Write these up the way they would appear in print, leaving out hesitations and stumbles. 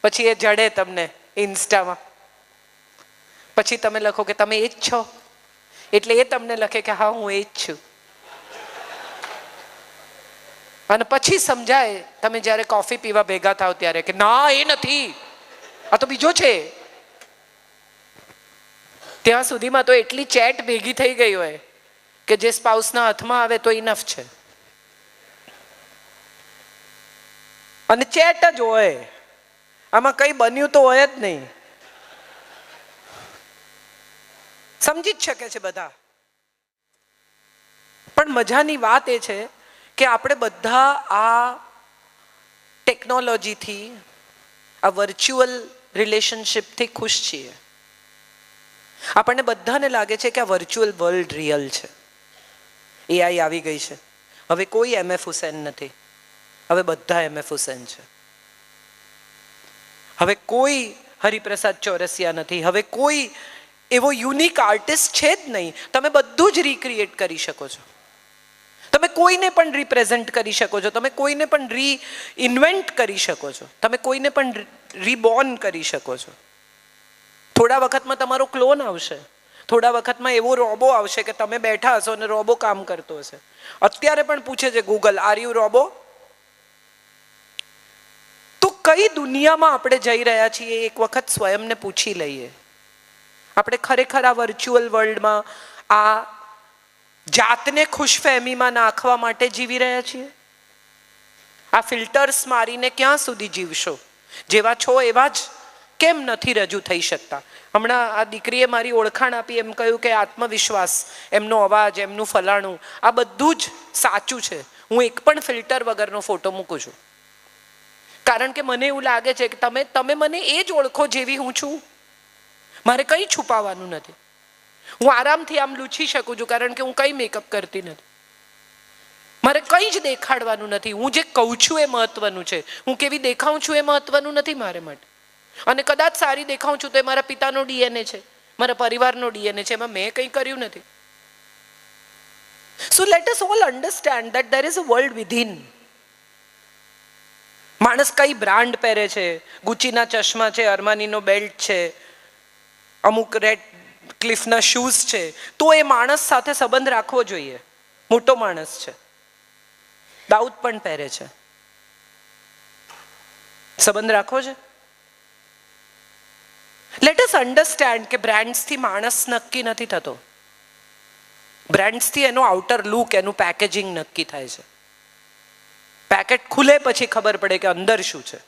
પછી એ જડે તમને ઇન્સ્ટામાં, પછી તમે લખો કે તમે એ જ છો, એટલે એ તમને લખે કે હા હું એ જ છું. અને પછી સમજાય તમે જ્યારે કોફી પીવા ભેગા થાવ ત્યારે કે ના એ નથી, આ તો બીજો છે. ત્યાં સુધીમાં તો એટલી ચેટ ભેગી થઈ ગઈ હોય કે જે સ્પાઉસના હાથમાં આવે તો ઇનફ છે. અને ચેટ જ હોય, આમાં કઈ બન્યું તો હોય જ નહીં. સમજી જ શકે છે બધા. પણ મજાની વાત એ છે કે આપણે બધા આ ટેકનોલોજીથી, આ વર્ચ્યુઅલ રિલેશનશિપથી ખુશ છીએ. આપણને બધાને લાગે છે કે આ વર્ચ્યુઅલ વર્લ્ડ રિયલ છે. એઆઈ આવી ગઈ છે, હવે કોઈ MF હુસૈન નથી, હવે બધા MF હુસૈન છે. હવે કોઈ હરિપ્રસાદ ચોરસિયા નથી, હવે કોઈ એવો યુનિક આર્ટિસ્ટ છે જ નહીં. તમે બધું જ રિક્રિએટ કરી શકો છો, તમે કોઈને પણ રિપ્રેઝેન્ટ કરી શકો છો, તમે કોઈને પણ ઇન્વેન્ટ કરી શકો છો, તમે કોઈને પણ રીબોર્ન કરી શકો છો. થોડા વખતમાં તમારો ક્લોન આવશે, થોડા વખતમાં એવો રોબો આવશે કે તમે બેઠા હશો અને રોબો કામ કરતો હશે. અત્યારે પણ પૂછે છે ગૂગલ, આર યુ રોબો? તો કઈ દુનિયામાં આપણે જઈ રહ્યા છીએ એક વખત સ્વયંને પૂછી લઈએ. આપણે ખરેખર આ વર્ચ્યુઅલ વર્લ્ડમાં આ જાતને ખુશફહેમીમાં નાખવા માટે જીવી રહ્યા છીએ? આ ફિલ્ટર્સ મારીને ક્યાં સુધી જીવશો? જેવા છો એવા જ કેમ નથી રજૂ થઈ શકતા? હમણાં આ દીકરીએ મારી ઓળખાણ આપી, એમ કહ્યું કે આત્મવિશ્વાસ, એમનો અવાજ, એમનું ફલાણું, આ બધું જ સાચું છે. હું એક પણ ફિલ્ટર વગરનો ફોટો મૂકું છું, કારણ કે મને એવું લાગે છે કે તમે મને એ જ ઓળખો જેવી હું છું. મારે કંઈ છુપાવવાનું નથી. હું આરામથી આમ લૂછી શકું છું, કારણ કે હું કંઈ મેકઅપ કરતી નથી. મારે કંઈ જ દેખાડવાનું નથી. હું જે કહું છું એ મહત્વનું છે. હું કેવી દેખાઉં છું એ મહત્વનું નથી મારે માટે. અને કદાચ સારી દેખાઉં છું તો એ મારા પિતાનો DNA છે, મારા પરિવારનો DNA છે, એમાં મેં કંઈ કર્યું નથી. So let us all understand that there is a world within. માણસ કઈ બ્રાન્ડ પહેરે છે, ગુચીના ચશ્મા છે, અરમાનીનો બેલ્ટ છે, અમુક રેડ ક્લિફના શૂઝ છે, તો એ માણસ સાથે સંબંધ રાખવો જોઈએ. મોટો માણસ છે, દાઉદ પણ પહેરે છે, સંબંધ રાખવો છે. લેટ અસ અન્ડરસ્ટેન્ડ કે બ્રાન્ડ્સથી માણસ નક્કી નથી થતો. બ્રાન્ડ્સથી એનો આઉટર લુક, એનું પેકેજિંગ નક્કી થાય છે. પેકેટ ખુલે પછી ખબર પડે કે અંદર શું છે,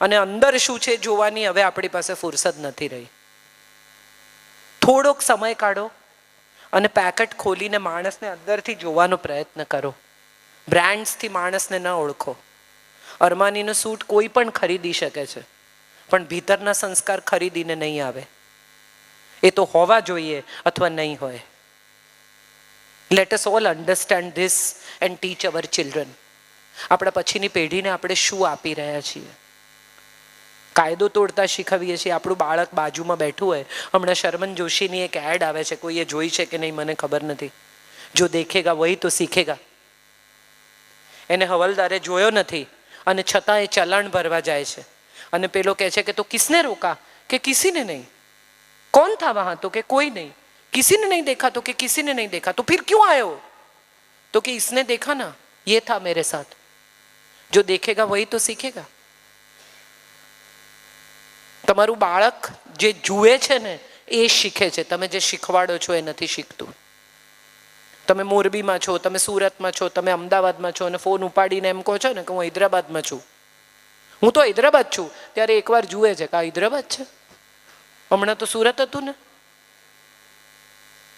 અને અંદર શું છે જોવાની હવે આપણી પાસે ફુરસદ નથી રહી. થોડોક સમય કાઢો અને પેકેટ ખોલીને માણસને અંદરથી જોવાનો પ્રયત્ન કરો. બ્રાન્ડ્સથી માણસને ન ઓળખો. અરમાનીનો સૂટ કોઈ પણ ખરીદી શકે છે, પણ ભીતરના સંસ્કાર ખરીદીને નહીં આવે. એ તો હોવા જોઈએ અથવા નહીં હોય. Let us all understand this and teach our children. આપણા પછીની પેઢીને આપણે શું આપી રહ્યા છીએ? કાયદો તોડતા શીખવીએ છીએ. આપણું બાળક બાજુમાં બેઠું હોય, હમણાં શર્મન જોશીની એક એડ આવે છે, કોઈએ જોઈ છે કે નહીં મને ખબર નથી. જો દેખેગા વહી તો શીખેગા. એને હવલદારે જોયો નથી અને છતાં એ ચલાણ ભરવા જાય છે, અને પેલો કહે છે કે તો કિસને રોકા? કે કિસીને નહીં. कौन था वहां? तो कि कोई नहीं. किसी ने नहीं देखा? तो कि किसी ने नहीं देखा. तो फिर क्यों आए हो? तो कि इसने देखा ना, ये था मेरे साथ. जो देखेगा वही तो सीखेगा. તમારું બાળક જે જુએ છે ને એ શીખે છે. તમે જે શીખવાડો છો એ નથી શીખતું. તમે મોરબીમાં છો, તમે સુરતમાં છો, તમે અમદાવાદમાં છો, અને ફોન ઉપાડીને એમ કહો છો ને કે હું હૈદરાબાદમાં છું. હું તો હૈદરાબાદ છું, ત્યારે એકવાર જુએ છે કે આ હૈદરાબાદ છે, હમણાં તો સુરત હતું ને.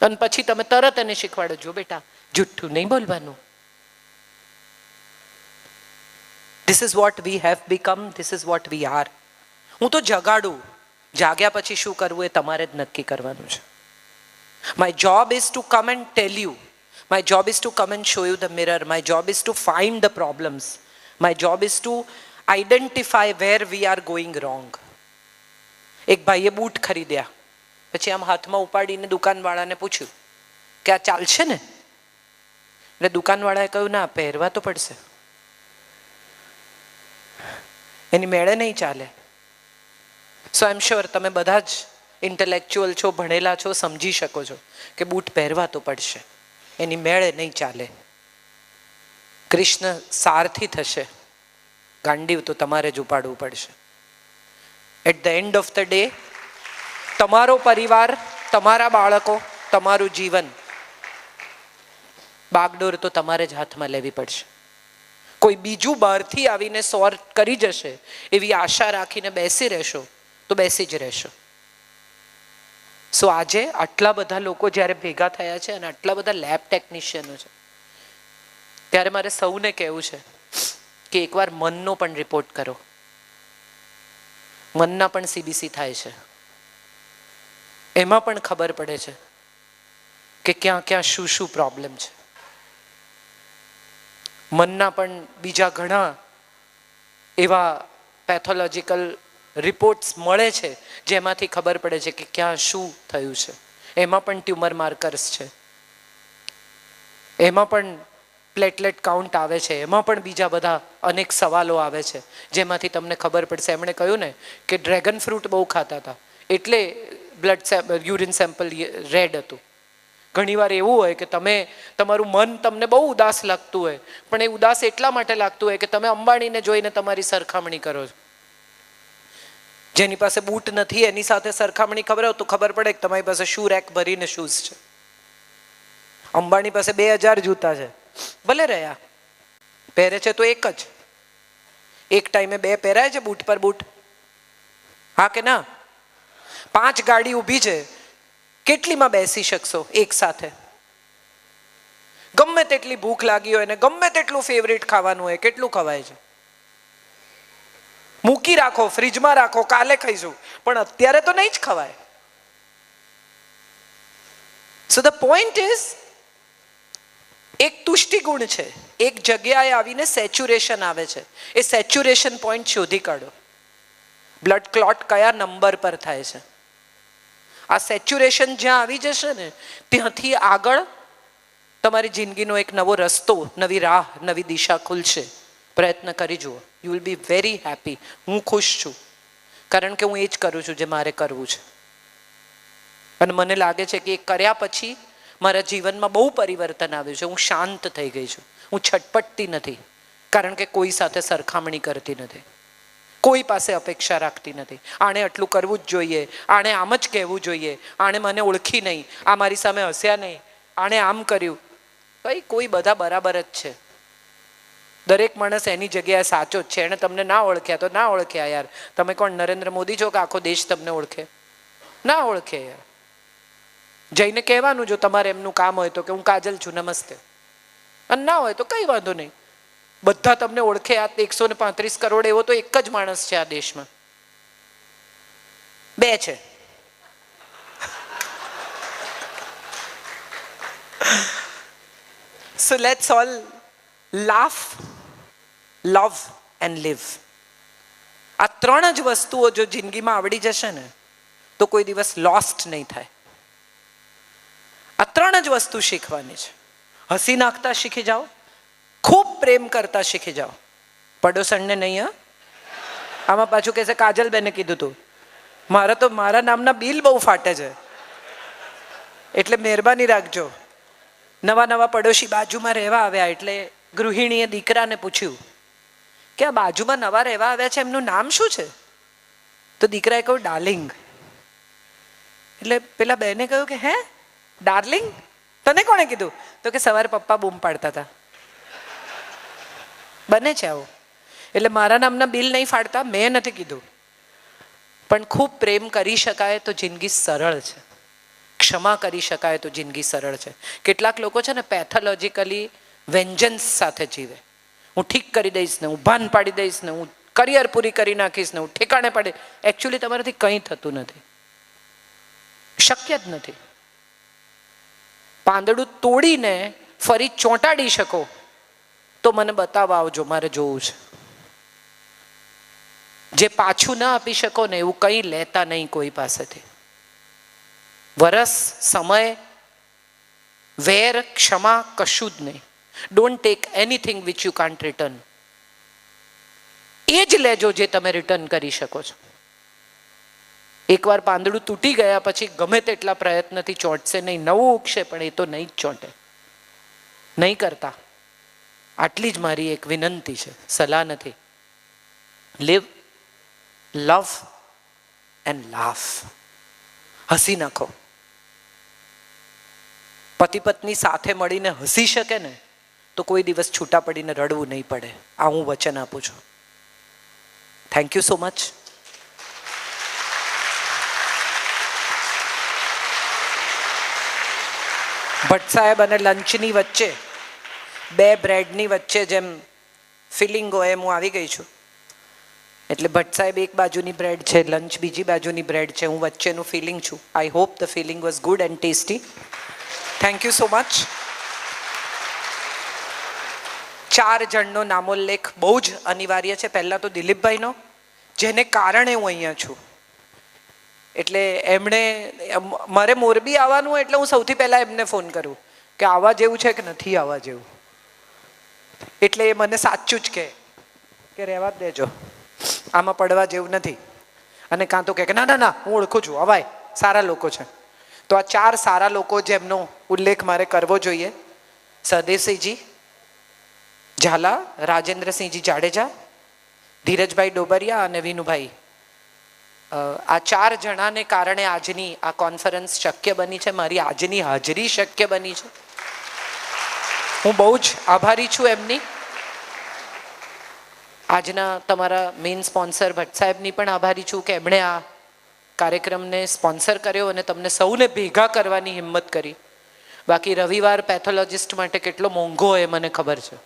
અને પછી તમે તરત એને શીખવાડો, જો બેટા જુઠ્ઠું નહીં બોલવાનું. This is what we have become, this is what we are. હું તો જગાડું, જાગ્યા પછી શું કરવું એ તમારે જ નક્કી કરવાનું છે. My job is to come and tell you. My job is to come and show you the mirror. My job is to find the problems. My job is to identify where we are going wrong. એક ભાઈએ boot ખરીદ્યા, પછી આમ હાથમાં ઉપાડીને દુકાનવાળાને પૂછ્યું કે આ ચાલશે ને? એટલે દુકાનવાળાએ કહ્યું ના, પહેરવા તો પડશે, એની મેળે નહીં ચાલે. સો આઈ એમ શ્યોર તમે બધા જ ઇન્ટેલેક્ચ્યુઅલ છો, ભણેલા છો, સમજી શકો છો કે બૂટ પહેરવા તો પડશે, એની મેળે નહીં ચાલે. કૃષ્ણ સારથી થશે, ગાંડીવ તો તમારે જ ઉપાડવું પડશે. At the end of the day તમારો પરિવાર, તમારા બાળકો, તમારું જીવન, બાગડોર તો તમારે જ હાથમાં લેવી પડશે. કોઈ બીજું બહારથી આવીને સોર્ટ કરી જશે એવી આશા રાખીને બેસી રહેશો તો બેસી જ રહેશો. સો આજે આટલા બધા લોકો જ્યારે ભેગા થયા છે અને આટલા બધા લેબ ટેકનિશિયનો છે, ત્યારે મારે સૌને કહેવું છે કે એકવાર મનનો પણ રિપોર્ટ કરો. મનના પણ સીબીસી થાય છે, એમાં પણ ખબર પડે છે કે ક્યાં ક્યાં શું શું પ્રોબ્લેમ છે. મનના પણ બીજા ઘણા એવા પેથોલોજીકલ રિપોર્ટ્સ મળે છે જેમાંથી ખબર પડે છે કે ક્યાં શું થયું છે. એમાં પણ ટ્યુમર માર્કર્સ છે, એમાં પણ પ્લેટલેટ કાઉન્ટ આવે છે, એમાં પણ બીજા બધા અનેક સવાલો આવે છે જેમાંથી તમને ખબર પડશે. એમણે કહ્યું ને કે ડ્રેગન ફ્રૂટ બહુ ખાતા હતા એટલે યુરિન સેમ્પલ રેડ હતું. ઘણીવાર એવું હોય કે તમારું મન તમને બહુ ઉદાસ લાગતું હોય, પણ એ ઉદાસ એટલા માટે લાગતું હોય કે તમે અંબાણીને જોઈને તમારી સરખામણી કરો છો. જેની પાસે બૂટ નથી એની સાથે સરખામણી ખબર તો ખબર પડે કે તમારી પાસે શૂ રેક ભરીને શૂઝ છે. અંબાણી પાસે 2000 જૂતા છે, ભલે રહ્યા, પહેરે છે તો એક જ, એક ટાઈમે 2 પહેરાય છે બૂટ પર બૂટ? હા કે ના? 5 ગાડી ઊભી છે, કેટલીમાં બેસી શકશો એક સાથે? ગમે તેટલી ભૂખ લાગી હોય ને ગમે તેટલું ફેવરિટ ખાવાનું હોય, કેટલું ખવાય છે? મૂકી રાખો, ફ્રીજમાં રાખો, કાલે ખાઈશું, પણ અત્યારે તો નહીં જ ખવાય. સો ધ પોઈન્ટ ઇઝ, એક તુષ્ટિ ગુણ છે, એક જગ્યાએ આવીને સેચ્યુરેશન આવે છે. એ સેચ્યુરેશન પોઈન્ટ શોધી કાઢો. બ્લડ ક્લોટ કયા નંબર પર થાય છે? આ સેચ્યુરેશન જ્યાં આવી જશે ને ત્યાંથી આગળ તમારી જિંદગીનો એક નવો રસ્તો, નવી રાહ, નવી દિશા ખુલશે. પ્રયત્ન કરી જુઓ, you will be very happy. હું ખુશ છું કારણ કે હું એ જ કરું છું જે મારે કરવું છે. અને મને લાગે છે કે એ કર્યા પછી મારા જીવનમાં બહુ પરિવર્તન આવ્યું છે. હું શાંત થઈ ગઈ છું, હું છટપટતી નથી કારણ કે કોઈ સાથે સરખામણી કરતી નથી, કોઈ પાસે અપેક્ષા રાખતી નથી. આણે આટલું કરવું જ જોઈએ, આણે આમ જ કહેવું જોઈએ, આણે મને ઓળખી નહીં, આ મારી સામે હસ્યા નહીં, આણે આમ કર્યું. ભાઈ કોઈ બધા બરાબર જ છે. દરેક માણસ એની જગ્યાએ સાચો જ છે. એણે તમને ના ઓળખ્યા તો ના ઓળખ્યા યાર. તમે કોણ નરેન્દ્ર મોદી છો કે આખો દેશ તમને ઓળખે? ના ઓળખે યાર. જઈને કહેવાનું જો તમારે એમનું કામ હોય તો કે હું કાજલ છું, નમસ્તે. અને ના હોય તો કંઈ વાંધો નહીં. બધા તમને ઓળખે. આ 135 કરોડ એવો તો એક જ માણસ છે આ દેશમાં, 2 છે. So let's all laugh, love and live. આ 3 જ વસ્તુઓ જો જિંદગીમાં આવડી જશે ને તો કોઈ દિવસ લોસ્ટ નહીં થાય. આ 3 જ વસ્તુ શીખવાની છે. હસી નાખતા શીખી જાઓ, ખૂબ પ્રેમ કરતા શીખી જાઓ. પડોસણને નહીં. હા, આમાં પાછું કહેશે કાજલબેને કીધું તું. મારા નામના બિલ બહુ ફાટે છે એટલે મહેરબાની રાખજો. નવા પડોશી બાજુમાં રહેવા આવ્યા એટલે ગૃહિણીએ દીકરાને પૂછ્યું કે આ બાજુમાં નવા રહેવા આવ્યા છે એમનું નામ શું છે? તો દીકરાએ કહ્યું ડાર્લિંગ. એટલે પેલા બેને કહ્યું કે હે ડાર્લિંગ? તને કોણે કીધું? તો કે સવારે પપ્પા બૂમ પાડતા હતા. બને છે આવું. એટલે મારા નામના બિલ નહીં ફાડતા, મેં નથી કીધું. પણ ખૂબ પ્રેમ કરી શકાય તો જિંદગી સરળ છે, ક્ષમા કરી શકાય તો જિંદગી સરળ છે. કેટલાક લોકો છે ને પેથોલોજીકલી વેન્જન્સ સાથે જીવે. હું ઠીક કરી દઈશ ને, હું ભાન પાડી દઈશ ને, હું કરિયર પૂરી કરી નાખીશ ને, હું ઠેકાણે પાડી. એકચ્યુઅલી તમારાથી કંઈ થતું નથી, શક્ય જ નથી. પાંદડું તોડીને ફરી ચોંટાડી શકો તો મને બતાવવા આવજો, મારે જોવું છે. જે પાછું ના આપી શકો ને એવું કંઈ લેતા નહીં કોઈ પાસેથી. વરસ, સમય, વેર, ક્ષમા કશું જ નહીં. Don't take anything which you can't return. એ જ લેજો જે તમે રિટર્ન કરી શકો છો. એકવાર પાંદડું તૂટી ગયા પછી ગમે તેટલા પ્રયત્નથી ચોંટશે નહીં, નવું ઉગશે પણ એ તો નહીં જ ચોંટે. નહીં કરતા. આટલી જ મારી એક વિનંતી છે, સલાહ નથી. Live, love and laugh. હસી નાખો. પતિ પત્ની સાથે મળીને હસી શકે ને તો કોઈ દિવસ છૂટા પડીને રડવું નહીં પડે. આ હું વચન આપું છું. Thank you so much. Bhatt સાહેબ અને લંચની વચ્ચે, બે બ્રેડની વચ્ચે જેમ ફિલિંગ હોય એમ હું આવી ગઈ છું. એટલે ભટ્ટ સાહેબ એક બાજુની બ્રેડ છે, લંચ બીજી બાજુની બ્રેડ છે, હું વચ્ચેનું ફિલિંગ છું. I hope the filling was good and tasty. Thank you so much. 4 જણનો નામોલ્લેખ બહુ જ અનિવાર્ય છે. પહેલાં તો દિલીપભાઈનો, જેને કારણે હું અહીંયા છું. એટલે એમણે, મારે મોરબી આવવાનું હોય એટલે હું સૌથી પહેલાં એમને ફોન કરું કે આવવા જેવું છે કે નથી આવવા જેવું. એટલે એ મને સાચું જ કે રહેવા જ દેજો, આમાં પડવા જેવું નથી. અને કાં તો કે ના ના ના હું ઓળખું છું, અવાય, સારા લોકો છે. તો આ 4 સારા લોકો જેમનો ઉલ્લેખ મારે કરવો જોઈએ: સહદેવસિંહજી ઝાલા, રાજેન્દ્રસિંહજી જાડેજા, ધીરજભાઈ ડોબરિયા અને વિનુભાઈ. આ 4 જણાને કારણે આજની આ કોન્ફરન્સ શક્ય બની છે, મારી આજની હાજરી શક્ય બની છે. હું બહુ જ આભારી છું એમની. આજના તમારા મેઇન સ્પોન્સર ભટ્ટ સાહેબની પણ આભારી છું કે એમણે આ કાર્યક્રમને સ્પોન્સર કર્યો અને તમને સૌને ભેગા કરવાની હિંમત કરી. બાકી રવિવાર પેથોલોજિસ્ટ માટે કેટલો મોંઘો હોય મને ખબર છે.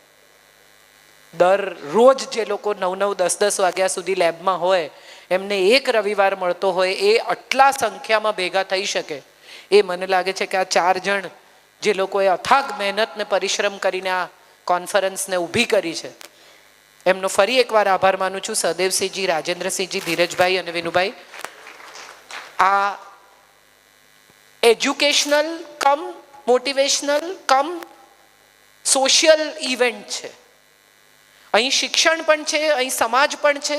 દરરોજ જે લોકો 9-9, 10-10 વાગ્યા સુધી લેબમાં હોય, એમને એક રવિવાર મળતો હોય, એ આટલા સંખ્યામાં ભેગા થઈ શકે, એ મને લાગે છે કે આ 4 જણ જે લોકોએ અથાગ મહેનત ને પરિશ્રમ કરીને આ કોન્ફરન્સને ઊભી કરી છે, એમનો ફરી એકવાર આભાર માનું છું. સહદેવસિંહજી, રાજેન્દ્રસિંહજી, ધીરજભાઈ અને વિનુભાઈ. આ એજ્યુકેશનલ કમ મોટિવેશનલ કમ સોશિયલ ઇવેન્ટ છે. અહીં શિક્ષણ પણ છે, અહીં સમાજ પણ છે,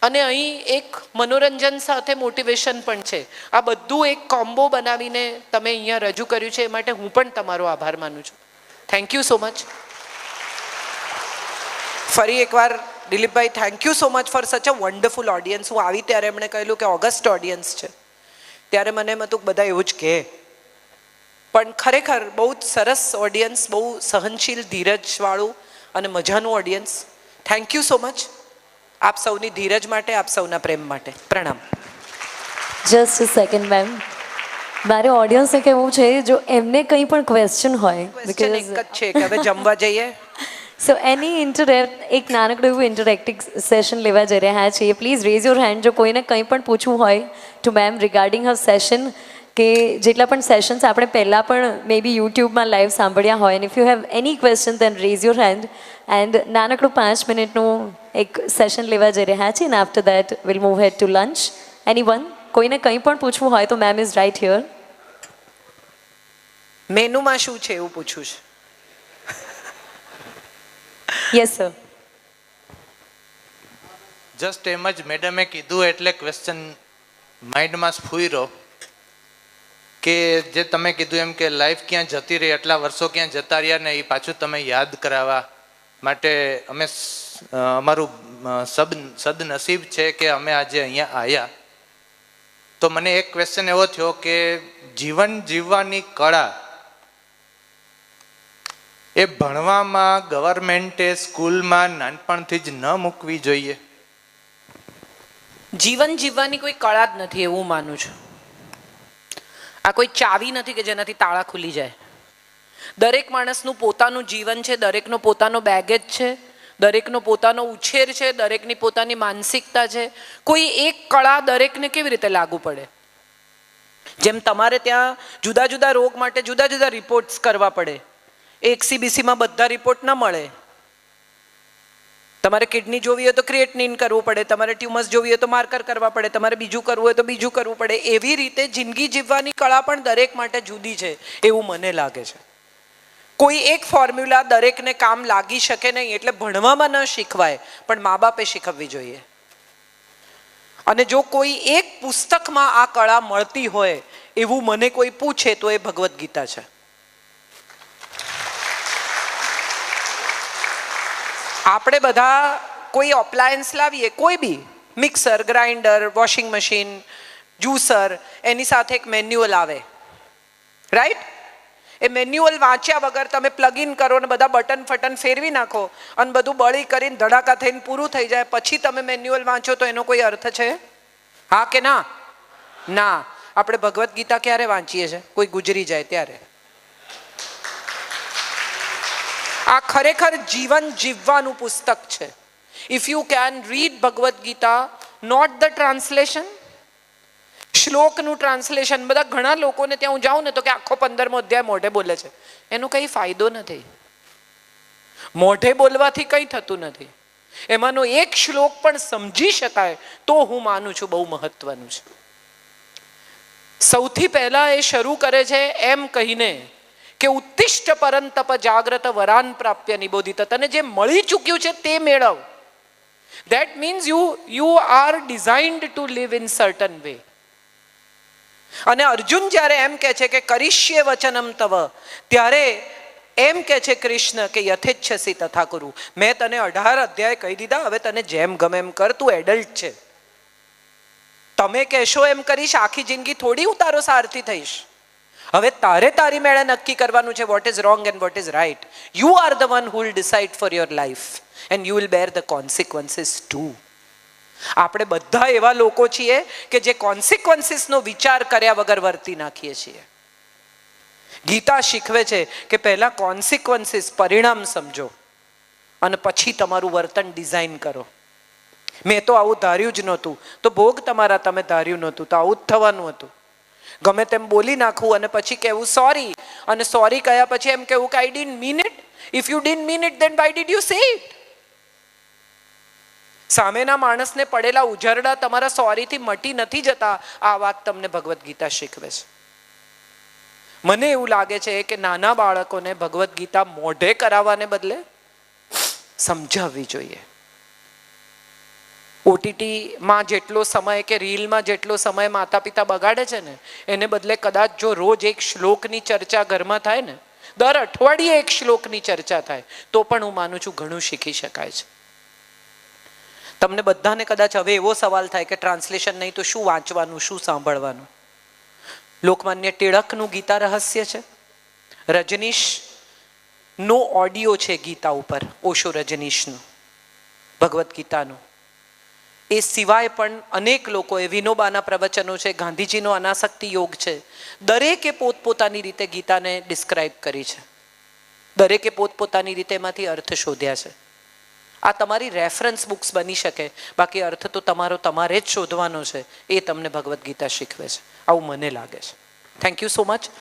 અને અહીં એક મનોરંજન સાથે મોટિવેશન પણ છે. આ બધું એક કોમ્બો બનાવીને તમે અહીંયા રજૂ કર્યું છે, એ માટે હું પણ તમારો આભાર માનું છું. Thank you so much. ફરી એકવાર Dilipbhai, thank you so much for such a wonderful audience. હું આવી ત્યારે એમણે કહેલું કે ઓગસ્ટ ઓડિયન્સ છે, ત્યારે મને એમ હતું બધા એવું જ કહે, પણ ખરેખર બહુ જ સરસ ઓડિયન્સ, બહુ સહનશીલ, ધીરજવાળું અને મજાનું audience. Thank you so much. આપ સૌની ધીરજ માટે, આપ સૌના પ્રેમ માટે. પ્રણામ. જસ્ટ સેકન્ડ મેમ, મારે ઓડિયન્સને કહેવું છે, જો એમને કંઈ પણ ક્વેશ્ચન હોય, ક્વેશ્ચન એક જ છે કે હવે જમવા જઈએ. સો એની એક નાનકડું એવું ઇન્ટરેક્ટિવ સેશન લેવા જઈ રહ્યા છીએ. પ્લીઝ રેઝ યોર હેન્ડ જો કોઈને કંઈ પણ પૂછવું હોય ટુ મેમ રિગાર્ડિંગ હર સેશન, કે જેટલા પણ સેશન્સ આપણે પહેલાં પણ મે બી યુટ્યુબમાં લાઈવ સાંભળ્યા હોય, અને if you have any question then raise your hand. And નાનકડું 5 મિનિટનું એક સેશન લેવા જઈ રહ્યા છીએ, અને after that will move head to lunch. Any one, કોઈને કંઈ પણ પૂછવું હોય તો મેમ ઇઝ રાઇટ હિયર. મેનુમાં શું છે એવું પૂછવું છે? Yes sir. જસ્ટ એમ જ મેડમે કીધું એટલે ક્વેશ્ચન માઇન્ડમાં સ્ફૂર્યો કે જે તમે કીધું એમ કે લાઈફ ક્યાં જતી રહી, આટલા વર્ષો ક્યાં જતા રહ્યા ને એ પાછું તમે યાદ કરાવવા માટે અમે અમારું સદનસીબ છે કે અમે આજે અહીંયા આવ્યા. તો મને એક ક્વેશ્ચન એવો થયો કે જીવન જીવવાની કળા એ ભણવામાં ગવર્મેન્ટે સ્કૂલમાં નાનપણથી જ ન મૂકવી જોઈએ? જીવન જીવવાની કોઈ કળા જ નથી એવું માનું છું. આ કોઈ ચાવી નથી કે જેનાથી તાળા ખુલી જાય. દરેક માણસનું પોતાનું જીવન છે, દરેકનો પોતાનો બેગેજ છે, દરેકનો પોતાનો ઉછેર છે, દરેકની પોતાની માનસિકતા છે. કોઈ એક કળા દરેકને કેવી રીતે લાગુ પડે? જેમ તમારે ત્યાં જુદા જુદા રોગ માટે જુદા જુદા રિપોર્ટ્સ કરવા પડે, એક સીબીસીમાં બધા રિપોર્ટ ન મળે. તમારે કિડની જોવી હોય તો ક્રિએટનિન કરવું પડે, તમારે ટ્યુમર્સ જોવી હોય તો માર્કર કરવા પડે, તમારે બીજું કરવું હોય તો બીજું કરવું પડે. એવી રીતે જિંદગી જીવવાની કળા પણ દરેક માટે જુદી છે એવું મને લાગે છે. કોઈ એક ફોર્મ્યુલા દરેકને કામ લાગી શકે નહીં, એટલે ભણવામાં ન શીખવાય પણ મા બાપે શીખવવી જોઈએ. અને જો કોઈ એક પુસ્તકમાં આ કળા મળતી હોય એવું મને કોઈ પૂછે તો એ ભગવદ્ ગીતા છે. આપણે બધા કોઈ અપ્લાયન્સ લાવીએ, કોઈ બી mixer, grinder, washing machine, juicer, એની સાથે એક મેન્યુઅલ આવે, રાઈટ? એ મેન્યુઅલ વાંચ્યા વગર તમે પ્લગ ઇન કરો ને બધા બટન ફટન ફેરવી નાખો અને બધું બળી કરીને ધડાકા થઈને પૂરું થઈ જાય, પછી તમે મેન્યુઅલ વાંચો તો એનો કોઈ અર્થ છે? હા કે ના? ના. આપણે ભગવદ્ ગીતા ક્યારે વાંચીએ છીએ? કોઈ ગુજરી જાય ત્યારે. આ ખરેખર જીવન જીવવાનું પુસ્તક છે. If you can read Bhagavad Gita, not the translation, શ્લોકનું ટ્રાન્સલેશન. બધા ઘણા લોકોને ત્યાં હું જાઉં ને તો કે આખો 15મો અધ્યાય મોઢે બોલે છે. એનો કંઈ ફાયદો નથી. મોઢે બોલવાથી કંઈ થતું નથી. એમાંનો એક શ્લોક પણ સમજી શકાય તો હું માનું છું બહુ મહત્વનું છે. સૌથી પહેલા એ શરૂ કરે છે એમ કહીને કે ઉત્તિષ્ઠ પરંતપ જાગ્રત વરાન પ્રાપ્ય નિબોધિત. તને જે મળી ચૂક્યું છે તે મેળવ. That means you are designed to live in certain way. અને અર્જુન જ્યારે એમ કહે છે કે કરીશ્ય વચનમ તવ, ત્યારે એમ કહે છે કૃષ્ણ કે યથેચ્છસી તથા કુરુ. મેં તને 18 અધ્યાય કહી દીધા, હવે તને જેમ ગમે એમ કર, તું એડલ્ટ છે. તમે કહેશો એમ કરીશ, આખી જિંદગી થોડી હું તારો સારથી થઈશ. હવે તારે તારી મેળે નક્કી કરવાનું છે what is wrong and what is right. You are the one who will decide for your life and you will bear the consequences too. આપણે બધા એવા લોકો છીએ કે જે કોન્સિક્વન્સીસનો વિચાર કર્યા વગર વર્તી નાખીએ છીએ. ગીતા શીખવે છે કે પહેલા કોન્સિક્વન્સીસ, પરિણામ સમજો અને પછી તમારું વર્તન ડિઝાઇન કરો. મેં તો આવું ધાર્યું જ નહોતું, તો ભોગ તમારા તમે ધાર્યું નહોતું, તો આવું જ થવાનું હતું. ગમે તેમ બોલી નાખવું અને પછી કહેવું સોરી, અને સોરી કહ્યા પછી એમ કહેવું કે I didn't mean it. If you didn't mean it then why did you say it? સામેના માણસને પડેલા ઉજરડા તમારા સોરીથી મટી નથી જતા. આ વાત તમને ભગવદ્ ગીતા શીખવે છે. મને એવું લાગે છે કે નાના બાળકોને ભગવદ્ ગીતા મોઢે કરાવવાને બદલે સમજાવવી જોઈએ. ઓટીટીમાં જેટલો સમય કે રીલમાં જેટલો સમય માતા પિતા બગાડે છે ને, એને બદલે કદાચ જો રોજ એક શ્લોકની ચર્ચા ઘરમાં થાય ને, દર અઠવાડિયે એક શ્લોકની ચર્ચા થાય, તો પણ હું માનું છું ઘણું શીખી શકાય છે. તમને બધાને કદાચ હવે એવો સવાલ થાય કે ટ્રાન્સલેશન નહીં તો શું વાંચવાનું, શું સાંભળવાનું? લોકમાન્ય ટિળકનું ગીતા રહસ્ય છે. રજનીશનો ઓડિયો છે ગીતા ઉપર, ઓશો રજનીશનો ભગવદ્ ગીતાનો. એ સિવાય પણ અનેક લોકોએ, વિનોબાના પ્રવચનો છે, ગાંધીજીનો અનાસક્તિ યોગ છે, દરેકે પોતપોતાની રીતે ગીતાને ડિસ્ક્રાઇબ કરી છે. દરેકે પોતપોતાની રીતે એમાંથી અર્થ શોધ્યા છે. આ તમારી રેફરન્સ બુક્સ બની શકે, બાકી અર્થ તો તમારે જ શોધવાનો છે. એ તમને ભગવદ્ ગીતા શીખવે છે, આવું મને લાગે છે. Thank you so much.